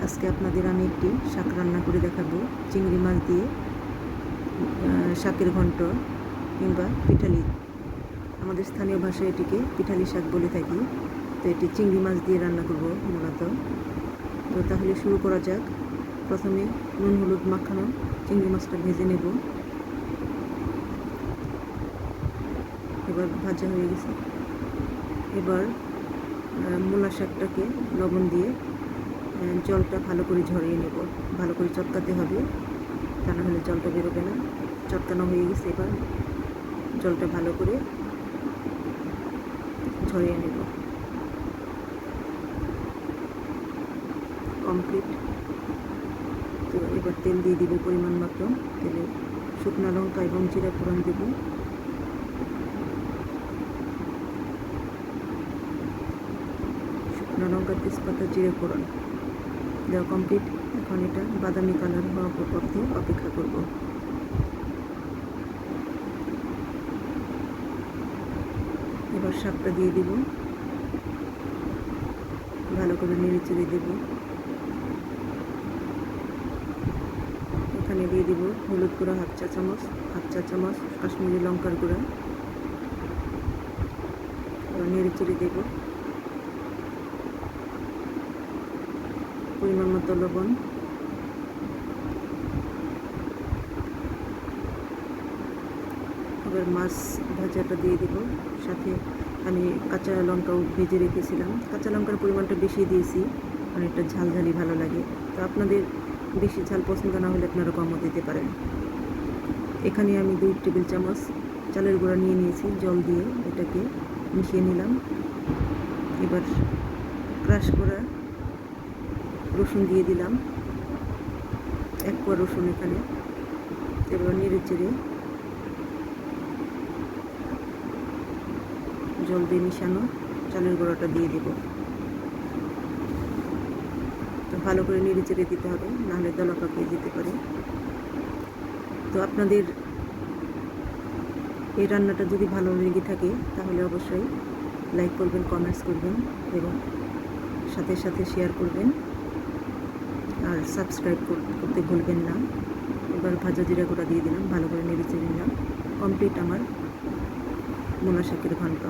আজকে আপনাদের আমি একটি শাক রান্না করে দেখাবো, চিংড়ি মাছ দিয়ে শাকের ঘন্ট কিংবা পিঠালি। আমাদের স্থানীয় ভাষায় এটিকে পিঠালি শাক বলে থাকি। তো এটি চিংড়ি মাছ দিয়ে রান্না করব মূলত। তো তাহলে শুরু করা যাক। প্রথমে নুন হলুদ মাখানো চিংড়ি মাছটা ভেজে নেব। এবার ভাজা হয়ে গেছে। এবার মূলা শাকটাকে লবণ দিয়ে জলটা ভালো করে ঝরিয়ে নেব। ভালো করে চটকাতে হবে, তা না হলে জলটা বেরোবে না। চটকানো হয়ে গেছে, এবার জলটা ভালো করে ঝরিয়ে নেব। কমপ্লিট। তো এবার তেল দিয়ে দিব পরিমাণ মতো। তেলে শুকনো লঙ্কা এবং জিরা ফোড়ন দেব। শুকনো লঙ্কা, তেজপাতা, জিরা ফোড়ন দেওয়া কমপ্লিট। এখন এটা বাদামি কালার হওয়া অবধি অপেক্ষা করব। এবার শাকটা দিয়ে দিব, ভালো করে নেড়ে চেড়ে দেব। এখানে দিয়ে দিব হলুদ গুঁড়া হাফ চা চামচ কাশ্মীরি লঙ্কার গুঁড়া। এবার নেড়ে চেড়ে দেব। পরিমাণ মতো লবণ। এবার মাছ ভাজাটা দিয়ে দেব। সাথে আমি কাঁচা লঙ্কাও ভেজে রেখেছিলাম। কাঁচা লঙ্কার পরিমাণটা বেশি দিয়েছি, অনেকটা ঝালঝালি ভালো লাগে। তো আপনাদের বেশি ঝাল পছন্দ না হলে আপনারা কমও দিতে পারেন। এখানে আমি 2 টেবিল চামচ চালের গুঁড়া নিয়ে নিয়েছি, জল দিয়ে এটাকে মিশিয়ে নিলাম। এবার ক্রাশ করা রসুন দিয়ে দিলাম, 1 কোয়া রসুন এখানে। এবার নেড়ে চেড়ে জল দিয়ে মিশানো চালের গুঁড়াটা দিয়ে দেব। তো ভালো করে নেড়ে চেড়ে দিতে হবে, নাহলে দলা পাকিয়ে যেতে পারে। তো আপনাদের এই রান্নাটা যদি ভালো লেগে থাকে তাহলে অবশ্যই লাইক করবেন, কমেন্টস করবেন এবং সাথে সাথে শেয়ার করবেন, আর সাবস্ক্রাইব করতে ভুলবেন না। এবার ভাজা জিরা গুঁড়া দিয়ে দিলাম, ভালো করে নেড়ে চেড়ে নিলাম। কমপ্লিট আমার মূলা শাকের ঘন্ট।